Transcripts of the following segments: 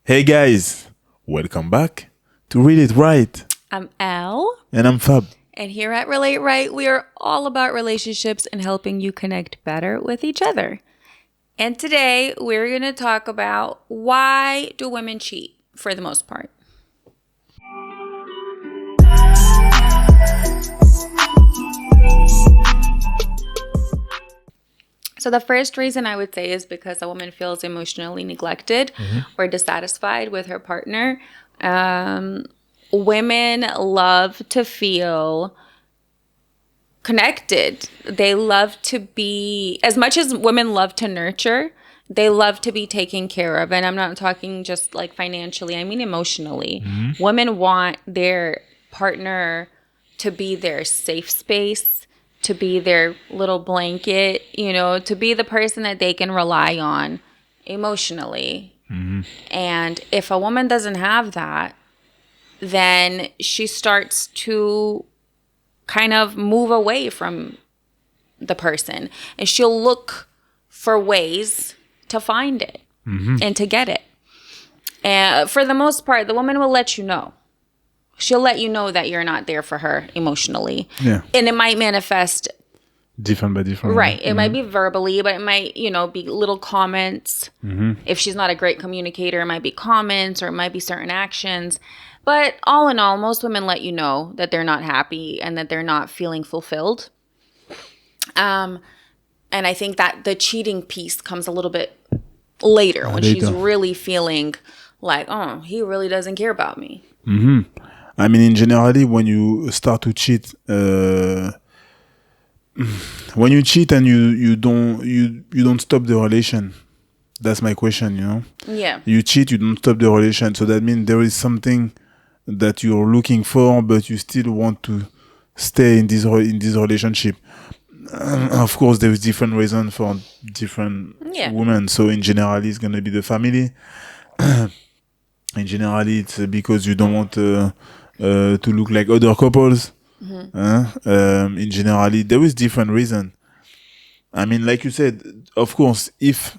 Hey guys, welcome back to Read It Right. I'm Elle. And I'm Fab. And here at Relate Right, we are all about relationships and helping you connect better with each other. And today we're going to talk about why do women cheat for the most part. So the first reason I would say is because a woman feels emotionally neglected or dissatisfied with her partner. Women love to feel connected. They love to be, as much as women love to nurture, they love to be taken care of. And I'm not talking just like financially, I mean emotionally. Women want their partner to be their safe space, to be their little blanket, to be the person that they can rely on emotionally. And if a woman doesn't have that, then she starts to kind of move away from the person. And she'll look for ways to find it and to get it. And for the most part, the woman will let you know. She'll let you know that you're not there for her emotionally. Yeah. And it might manifest different by different. Right. It might be verbally, but it might, be little comments. If she's not a great communicator, it might be comments or it might be certain actions. But all in all, most women let you know that they're not happy and that they're not feeling fulfilled. And I think that the cheating piece comes a little bit later when she's really feeling like, oh, he really doesn't care about me. I mean, in generally, when you start to cheat, when you cheat and you don't stop the relation. That's my question, Yeah. You cheat, you don't stop the relation. So that means there is something that you're looking for, but you still want to stay in this relationship. Of course, there is different reasons for different women. So in general, it's going to be the family. In general, it's because you don't want to look like other couples. In general, there is different reason. I mean, like you said, of course, if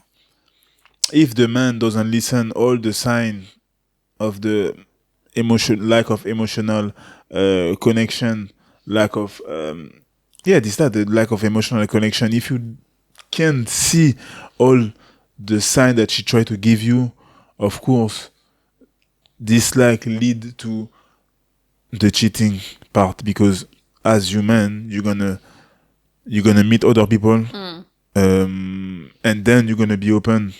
the man doesn't listen all the sign of the lack of emotional connection, lack of the lack of emotional connection. If you can see all the sign that she tried to give you, of course, this lead to the cheating part, because as human, you're gonna meet other people, and then you're gonna be open.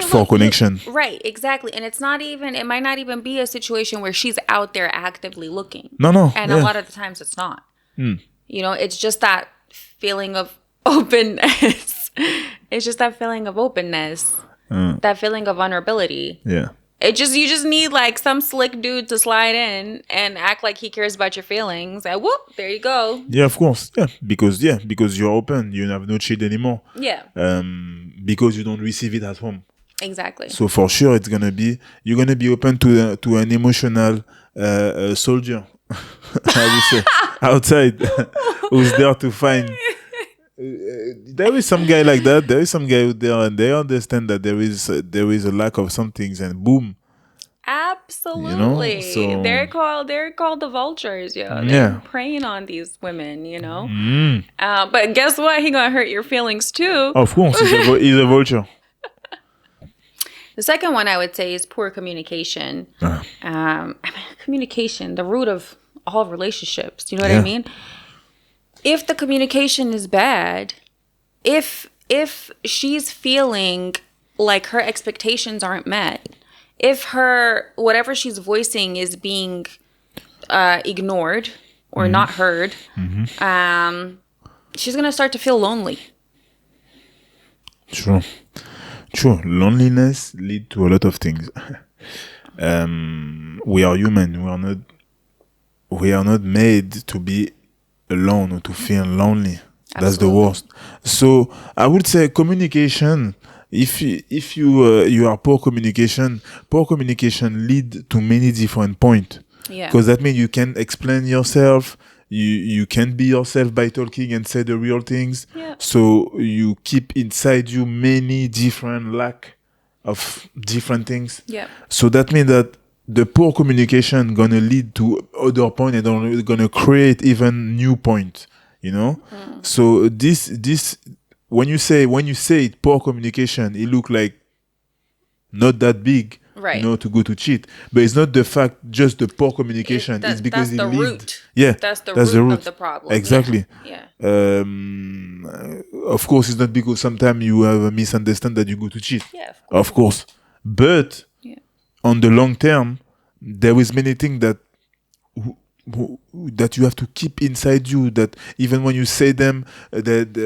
For connection. Right, exactly. And it might not even be a situation where she's out there actively looking. No. And a lot of the times it's not. It's just that feeling of openness. It's just that feeling of openness. That feeling of vulnerability. Yeah. You just need like some slick dude to slide in and act like he cares about your feelings. And whoop, there you go. Yeah, of course. Yeah. Because you're open. You have no cheat anymore. Yeah. Because you don't receive it at home. Exactly. So for sure, you're gonna be open to an emotional soldier, I would say, outside, who's there to find. There is some guy like that. There is some guy out there, and they understand that there is a lack of some things, and boom. Absolutely. So they're called the vultures, They're preying on these women, But guess what? He gonna hurt your feelings too. Of course, he's a vulture. The second one I would say is poor communication. Communication, the root of all relationships. You know what I mean? If the communication is bad, if she's feeling like her expectations aren't met, if whatever she's voicing is being ignored or not heard, she's gonna start to feel lonely. Sure, loneliness leads to a lot of things. We are human. We are not made to be alone or to feel lonely. Absolutely. That's the worst. So I would say communication. If you are poor communication lead to many different points. Yeah. Because that means you can explain yourself. You can be yourself by talking and say the real things. Yeah. So you keep inside you many different lack of different things. Yep. So that means that the poor communication gonna lead to other point and gonna create even new point. So this when you say it poor communication, it look like not that big, Right. to go to cheat. But it's not the fact just the poor communication. It's because that's it the lead. root. Yeah, That's the root of the problem. Exactly. Yeah. Of course, it's not because sometimes you have a misunderstanding that you go to cheat. Yeah, Of course. But on the long term, there is many things that that you have to keep inside you, that even when you say them, that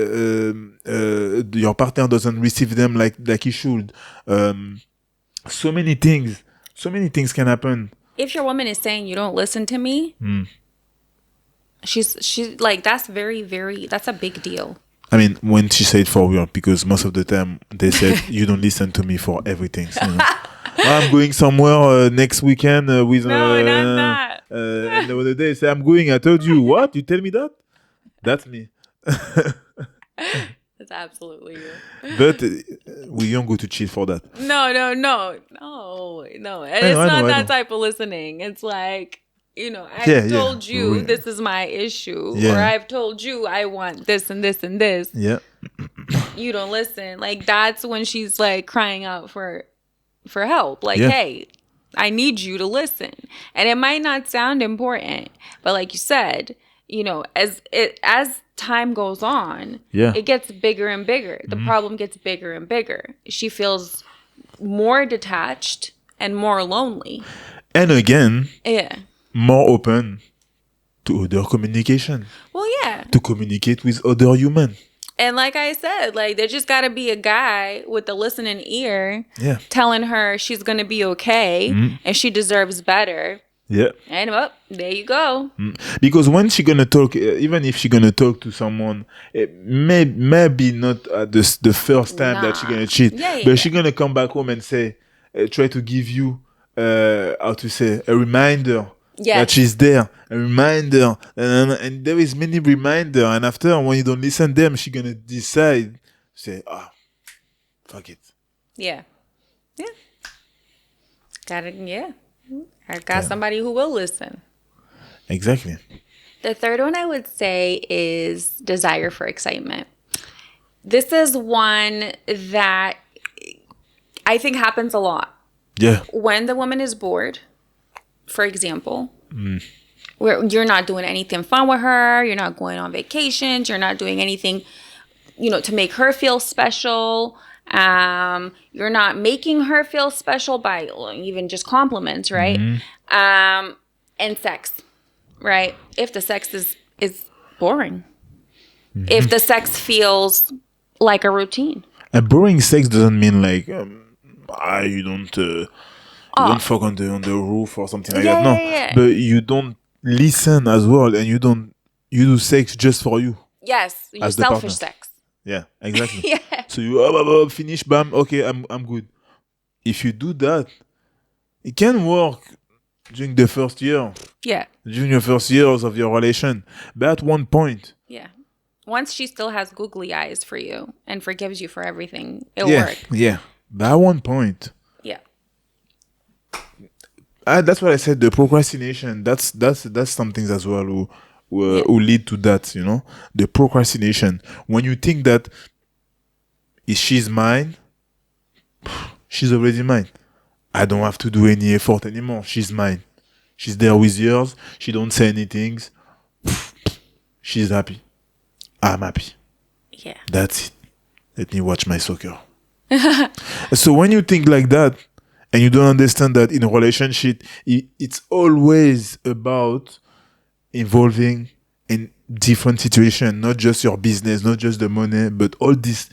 your partner doesn't receive them like he should. So many things can happen. If your woman is saying you don't listen to me, she's like, that's very, very, that's a big deal. I mean, when she said for real, because most of the time they said you don't listen to me for everything. So, I'm going somewhere next weekend with No, not that. and the other day say I'm going. I told you what? You tell me that? That's me. That's absolutely you. But we don't go to cheat for that. No. And it's not that type of listening. It's like, I've told you this is my issue, or I've told you I want this and this and this. Yeah. You don't listen. Like, that's when she's like crying out for help. Like, hey, I need you to listen. And it might not sound important, but like you said, as time goes on, it gets bigger and bigger. The problem gets bigger and bigger. She feels more detached and more lonely. And again, more open to other communication. Well, yeah. To communicate with other humans. And like I said, like, there just got to be a guy with a listening ear telling her she's going to be okay and she deserves better. Yeah. And there you go. Because when she gonna talk, even if she gonna talk to someone, it maybe not at the first time that she gonna cheat, but she gonna come back home and say, try to give you, how to say, a reminder that she's there, a reminder, and there is many reminder, and after when you don't listen to them, she gonna decide, say, fuck it. Yeah. I got somebody who will listen. Exactly. The third one I would say is desire for excitement. This is one that I think happens a lot. Yeah. When the woman is bored, for example, where you're not doing anything fun with her, you're not going on vacations, you're not doing anything, to make her feel special. You're not making her feel special by even just compliments, right? And sex, right? If the sex is boring, if the sex feels like a routine. And boring sex doesn't mean like you don't fuck on the roof or something like that. No, but you don't listen as well, and you do sex just for you. Yes, you selfish sex. Yeah, exactly. So you finish, bam, okay, I'm good. If you do that, it can work during the first year. Yeah. During the first years of your relation. But at one point. Yeah. Once she still has googly eyes for you and forgives you for everything, it'll work. Yeah. But at one point. Yeah. That's what I said, the procrastination. That's some things as well who lead to that, the procrastination. When you think that if she's mine, she's already mine. I don't have to do any effort anymore. She's mine. She's there with yours. She don't say anything. She's happy. I'm happy. Yeah. That's it. Let me watch my soccer. So when you think like that, and you don't understand that in a relationship, it's always about involving in different situations, not just your business, not just the money, but all these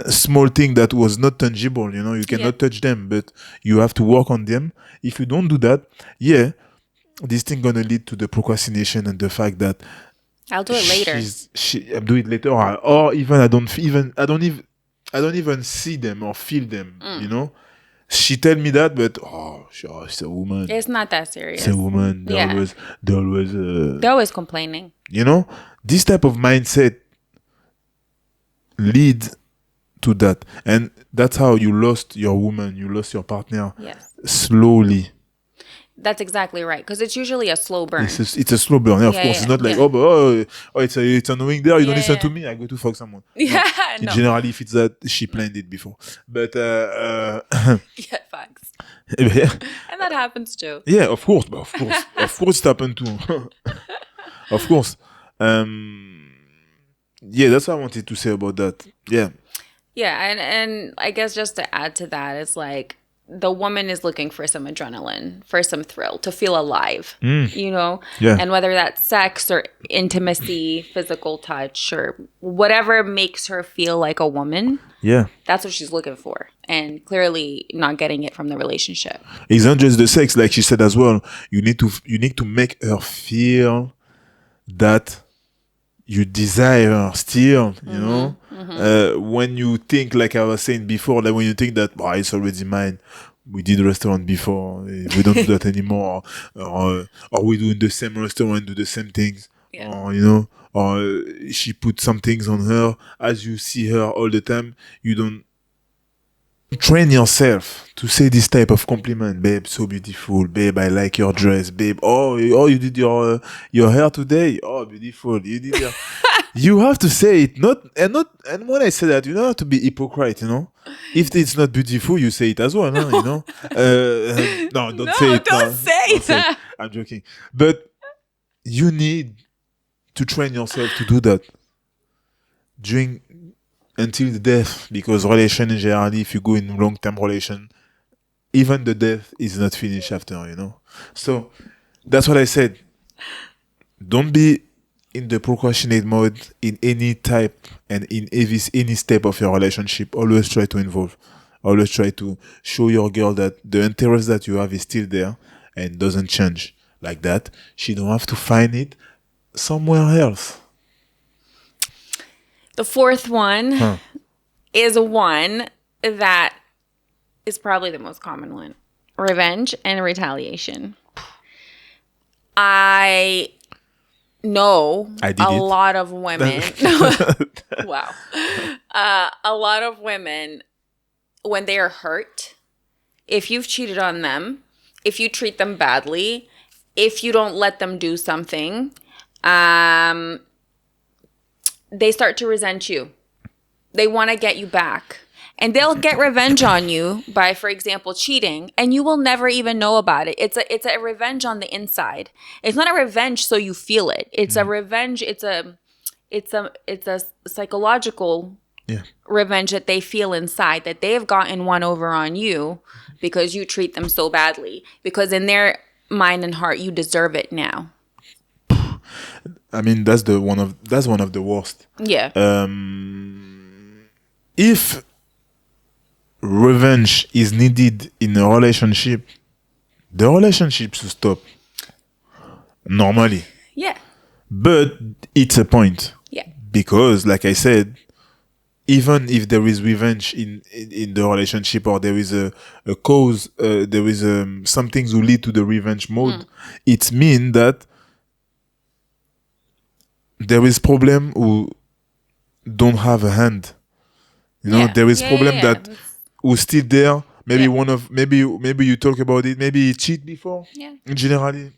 small things that was not tangible. You cannot touch them, but you have to work on them. If you don't do that, this thing gonna lead to the procrastination and the fact that I'll do it later. I'll do it later, or even I don't even see them or feel them. She tell me that, but she's a woman. It's not that serious. It's a woman. They're always complaining. This type of mindset leads to that. And that's how you lost your woman, you lost your partner. Yes. Slowly. That's exactly right. Because it's usually a slow burn. It's a slow burn. Yeah, of course. It's not like, it's annoying there. You don't listen to me. I go to fuck someone. Yeah, No. no. Generally, if it's that, she planned it before. But, Yeah, facts. yeah, And that happens too. of course. But of course it happened too. Of course. Yeah, that's what I wanted to say about that. Yeah. Yeah, and I guess just to add to that, it's like the woman is looking for some adrenaline, for some thrill, to feel alive, you know? Yeah. And whether that's sex or intimacy, physical touch, or whatever makes her feel like a woman, Yeah. that's what she's looking for. And clearly not getting it from the relationship. It's not just the sex, like she said as well. You need to make her feel that you desire her still, you know? When you think, like I was saying before, like when you think that, it's already mine, we did restaurant before, we don't do that anymore, or we do in the same restaurant, do the same things, or, you know, or she put some things on her, as you see her all the time, you don't train yourself to say this type of compliment. Babe, so beautiful. Babe, I like your dress. Babe, you did your hair today. Oh, beautiful. You did your... You have to say it. And when I say that, you don't have to be hypocrite, you know. If it's not beautiful, you say it as well, huh, you know. No, don't say it. Don't say that. I'm joking. But you need to train yourself to do that. Until the death, because relation generally, if you go in long-term relation, even the death is not finished after, you know. So that's what I said. Don't be in the procrastinate mode in any type and in any step of your relationship. Always try to involve. Always try to show your girl that the interest that you have is still there and doesn't change like that. She don't have to find it somewhere else. The fourth one is one that is probably the most common one. Revenge and retaliation. I know a lot of women. Wow. A lot of women, when they are hurt, if you've cheated on them, if you treat them badly, if you don't let them do something, they start to resent you. They want to get you back. And they'll get revenge on you by, for example, cheating, and you will never even know about it. It's a revenge on the inside. It's not a revenge so you feel it. It's a revenge. It's a psychological revenge that they feel inside, that they have gotten one over on you because you treat them so badly. Because in their mind and heart, you deserve it now. I mean, that's one of the worst. Yeah. If revenge is needed in a relationship, the relationship should stop normally. Yeah. But it's a point. Yeah. Because, like I said, even if there is revenge in the relationship, or there is a cause, there is some things who lead to the revenge mode, it means that there is problem who don't have a hand. You know, there is problem that who's still there. Maybe maybe you talk about it. Maybe he cheat before. Yeah. Generally,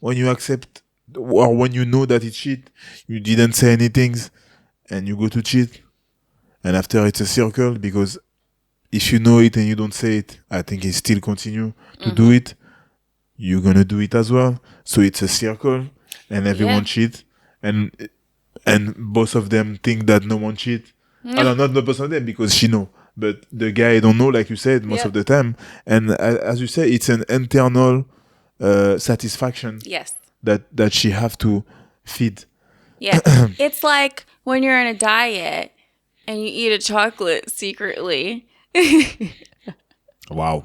when you accept or when you know that he cheat, you didn't say anything, and you go to cheat, and after it's a circle, because if you know it and you don't say it, I think he still continue to do it. You're gonna do it as well. So it's a circle, and everyone cheat. And both of them think that no one cheat. Not both of them, because she know, but the guy don't know, like you said, most of the time. And as you say, it's an internal satisfaction. Yes. That she have to feed. Yeah. It's like when you're on a diet and you eat a chocolate secretly. Wow.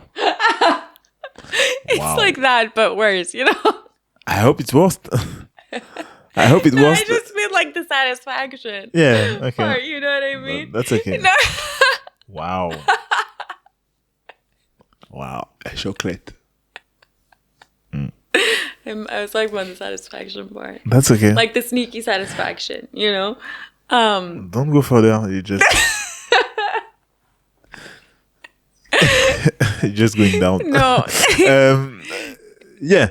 It's like that, but worse, you know? I hope it's worse. I hope it was. I just mean like the satisfaction. Yeah, okay. Part, you know what I mean? That's okay. No. Wow. Wow. Chocolate. I was talking about the satisfaction part. That's okay. Like the sneaky satisfaction, you know? Don't go further. You just... just going down. No. um, yeah.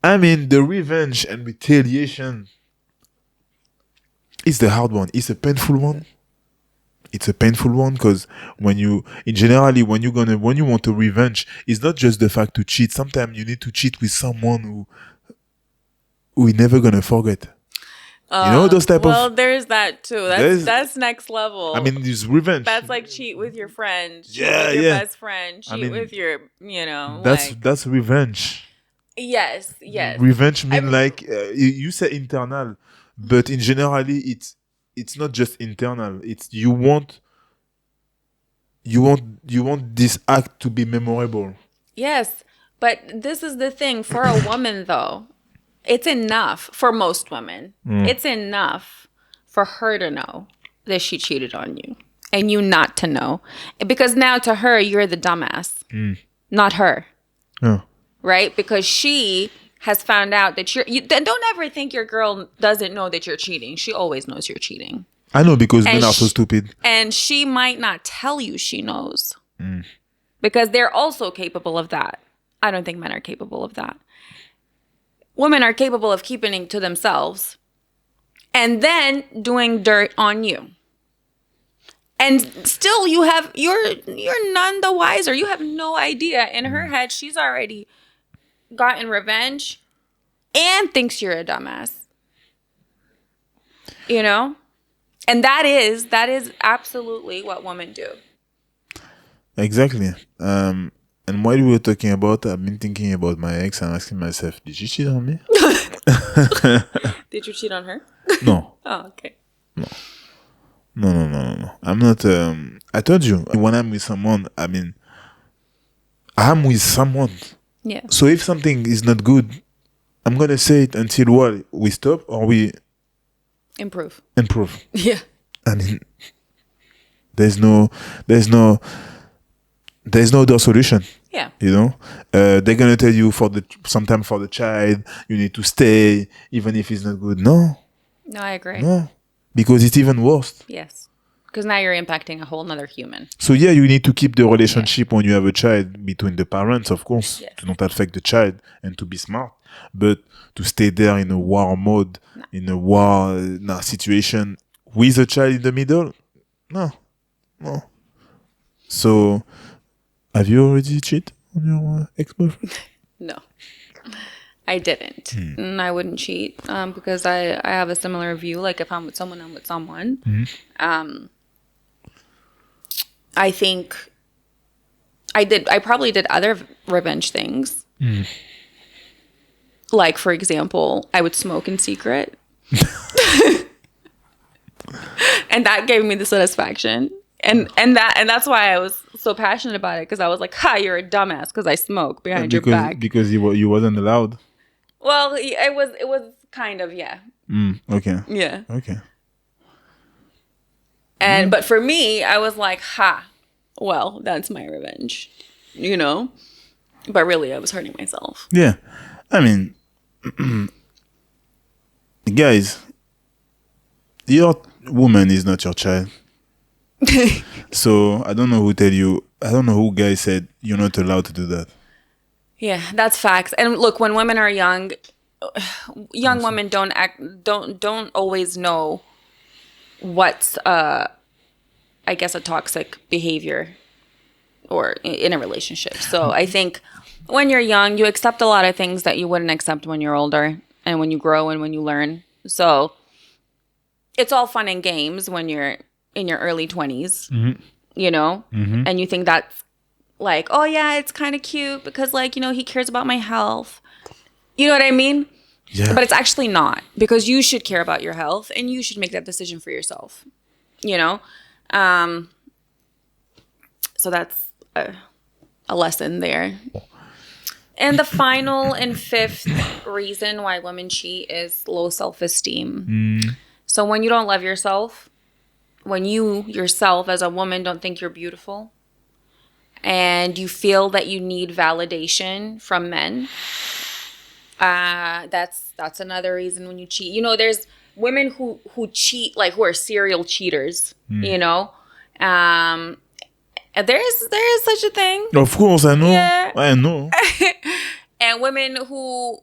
I mean, the revenge and retaliation is the hard one. It's a painful one. It's a painful one because when you want to revenge, it's not just the fact to cheat. Sometimes you need to cheat with someone who you're never gonna forget. Those type Well, of. there's that too. That's next level. I mean, it's revenge. That's like cheat with your friend, cheat Yeah, with your yeah. best friend, cheat mean, with your, That's revenge. yes. Revenge mean you say internal, but in generally it's not just internal. It's you want this act to be memorable. Yes, but this is the thing for a woman though. It's enough for most women. It's enough for her to know that she cheated on you and you not to know. Because now to her, you're the dumbass, not her. Yeah. Right? Because she has found out that don't ever think your girl doesn't know that you're cheating. She always knows you're cheating. I know because men are so stupid. And she might not tell you she knows. Because they're also capable of that. I don't think men are capable of that. Women are capable of keeping it to themselves and then doing dirt on you. And still you're none the wiser. You have no idea. In her head, she's already gotten revenge and thinks you're a dumbass. And that is absolutely what women do. Exactly. And while we were talking about, I've been thinking about my ex and asking myself, did she cheat on me? Did you cheat on her? No. Oh, okay. No. I'm not. I told you, when I'm with someone, I mean, I'm with someone. Yeah. So if something is not good, I'm going to say it until what? We stop or we improve. Yeah. I mean, there's no other solution. Yeah. They're gonna tell you sometimes for the child you need to stay even if it's not good. No, I agree. No, because it's even worse. Yes, because now you're impacting a whole nother human. So yeah, you need to keep the relationship when you have a child between the parents, of course, to not affect the child and to be smart. But to stay there in a war mode, in a war situation with a child in the middle, no. So. Have you already cheated on your ex-boyfriend? No, I didn't. And I wouldn't cheat because I have a similar view. Like if I'm with someone, I'm with someone. I think I probably did other revenge things. Like, for example, I would smoke in secret. And that gave me the satisfaction. And that's why I was so passionate about it, because I was like, "Ha, you're a dumbass," because I smoke behind your back. Because you wasn't allowed. Well, it was kind of, yeah. Okay. Yeah. Okay. And but for me, I was like, "Ha, well, that's my revenge," But really, I was hurting myself. Yeah, I mean, guys, your woman is not your child. So I don't know who guy said you're not allowed to do that. Yeah, that's facts. And look, when women are young women don't always know what's I guess a toxic behavior or in a relationship. So I think when you're young, you accept a lot of things that you wouldn't accept when you're older and when you grow and when you learn. So it's all fun and games when you're in your early 20s, and you think that's like, oh yeah, it's kind of cute because like, he cares about my health. You know what I mean? Yeah. But it's actually not, because you should care about your health and you should make that decision for yourself, So that's a lesson there. And the final and fifth reason why women cheat is low self-esteem. So when you don't love yourself, when you yourself as a woman don't think you're beautiful, and you feel that you need validation from men, that's another reason when you cheat. There's women who cheat, like who are serial cheaters, And there is such a thing. Of course, I know. Yeah. I know. And women who,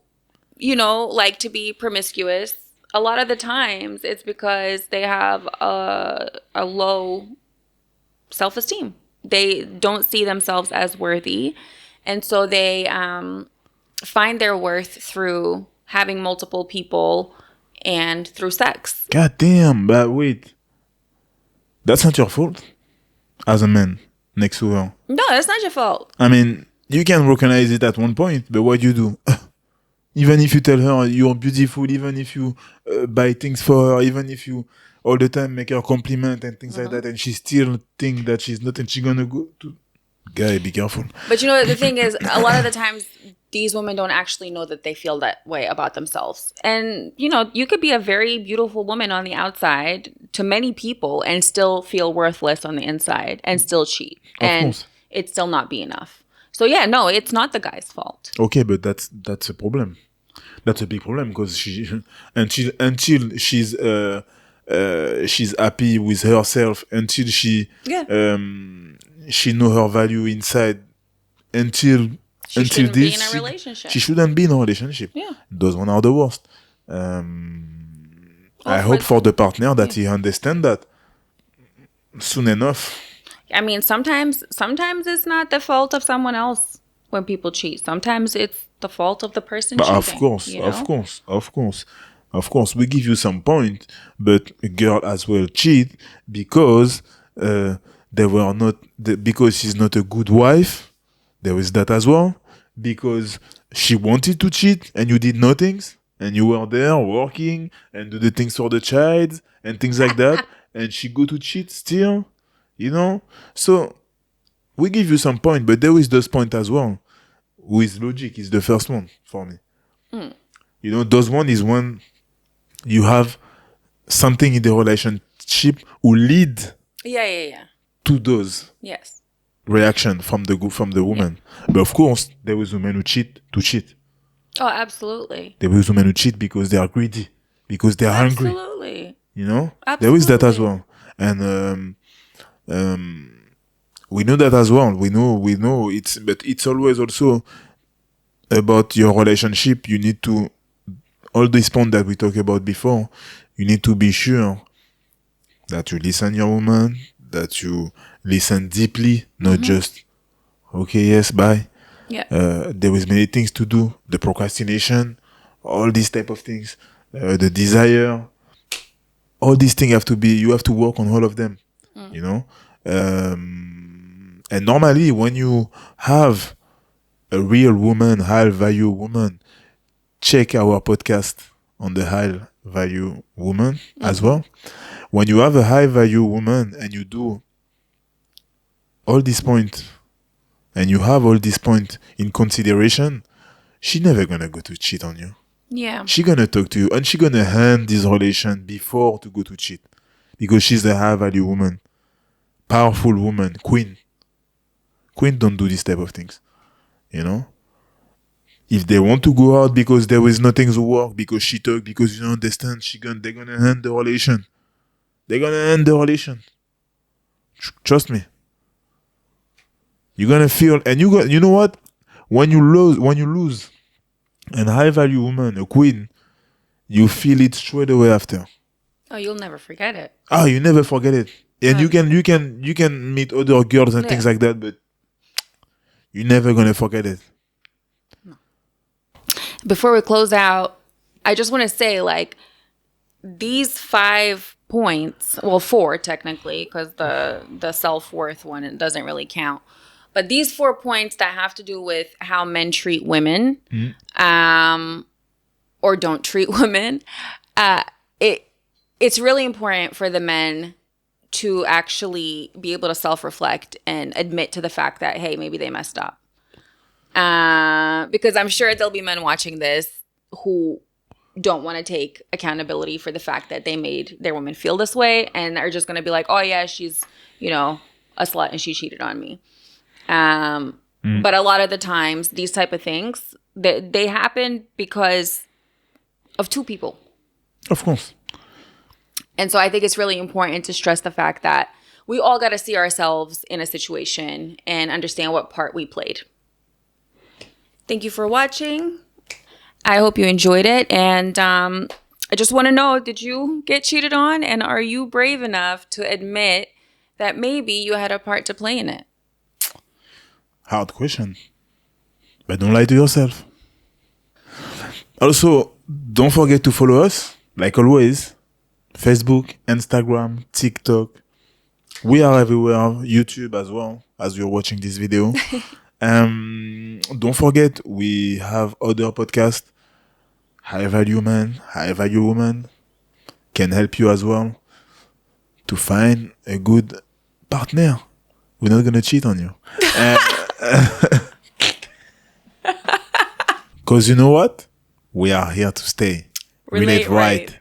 like to be promiscuous, a lot of the times it's because they have a low self-esteem. They don't see themselves as worthy. And so they find their worth through having multiple people and through sex. God damn, but wait. That's not your fault as a man next to her. No, that's not your fault. I mean, you can recognize it at one point, but what you do? Even if you tell her you're beautiful, even if you buy things for her, even if you all the time make her compliment and things like that, and she still think that she's not, and she's gonna go to... Guy, be careful. But the thing is, a lot of the times, these women don't actually know that they feel that way about themselves. And, you could be a very beautiful woman on the outside to many people and still feel worthless on the inside and still cheat. Of course. It still not be enough. So, yeah, no, it's not the guy's fault. Okay, but that's a problem. That's a big problem because until she's happy with herself, until she know her value inside, until shouldn't this, be in a relationship. She shouldn't be in a relationship. Yeah. Those one are the worst. I hope for the partner that he understand that soon enough. I mean, sometimes it's not the fault of someone else when people cheat. Sometimes it's the fault of the person But cheating. Of course, we give you some point, but a girl as well cheat because because she's not a good wife. There is that as well. Because she wanted to cheat and you did nothing, and you were there working and do the things for the child and things like that, and she go to cheat still, So we give you some point, but there is this point as well. Who is logic is the first one for me. Those one is when you have something in the relationship who lead to those reaction from the woman. But of course, there is women who cheat to cheat. Oh, absolutely. There is women who cheat because they are greedy, because they are hungry. Absolutely. Absolutely. There is that as well, and we know that as well. We know it's, but it's always also about your relationship. You need to, all these points that we talked about before, you need to be sure that you listen your woman, that you listen deeply, not just, okay, yes, bye. Yeah. There is many things to do. The procrastination, all these type of things, the desire, all these things you have to work on all of them, and normally when you have a real woman, high value woman, check our podcast on the high value woman as well. When you have a high value woman and you do all these points and you have all these points in consideration, she never gonna go to cheat on you. Yeah. She gonna talk to you and she gonna end this relation before to go to cheat, because she's a high value woman, powerful woman, queen don't do this type of things. If they want to go out because there is nothing to work, because she talk, because you don't understand, they're gonna end the relation. They're gonna end the relation. Trust me. You're gonna feel, and you know what? When you lose a high value woman, a queen, you feel it straight away after. Oh, you'll never forget it. Oh, you never forget it. And you can meet other girls and things like that, but you're never gonna forget it. No. Before we close out, I just want to say, these 5 points, well, 4 technically, because the self-worth one, it doesn't really count. But these 4 points that have to do with how men treat women, or don't treat women, it's really important for the men to actually be able to self-reflect and admit to the fact that, hey, maybe they messed up. Because I'm sure there'll be men watching this who don't want to take accountability for the fact that they made their woman feel this way and are just going to be like, oh, yeah, she's, a slut and she cheated on me. But a lot of the times, these type of things, they happen because of 2 people. Of course. And so I think it's really important to stress the fact that we all got to see ourselves in a situation and understand what part we played. Thank you for watching. I hope you enjoyed it. And I just want to know, did you get cheated on? And are you brave enough to admit that maybe you had a part to play in it? Hard question. But don't lie to yourself. Also, don't forget to follow us, like always. Facebook, Instagram, TikTok. We are everywhere. YouTube as well, as you're watching this video. Don't forget, we have other podcasts. High Value Man, High Value Woman can help you as well to find a good partner. We're not going to cheat on you. Because you know what? We are here to stay. Relate right.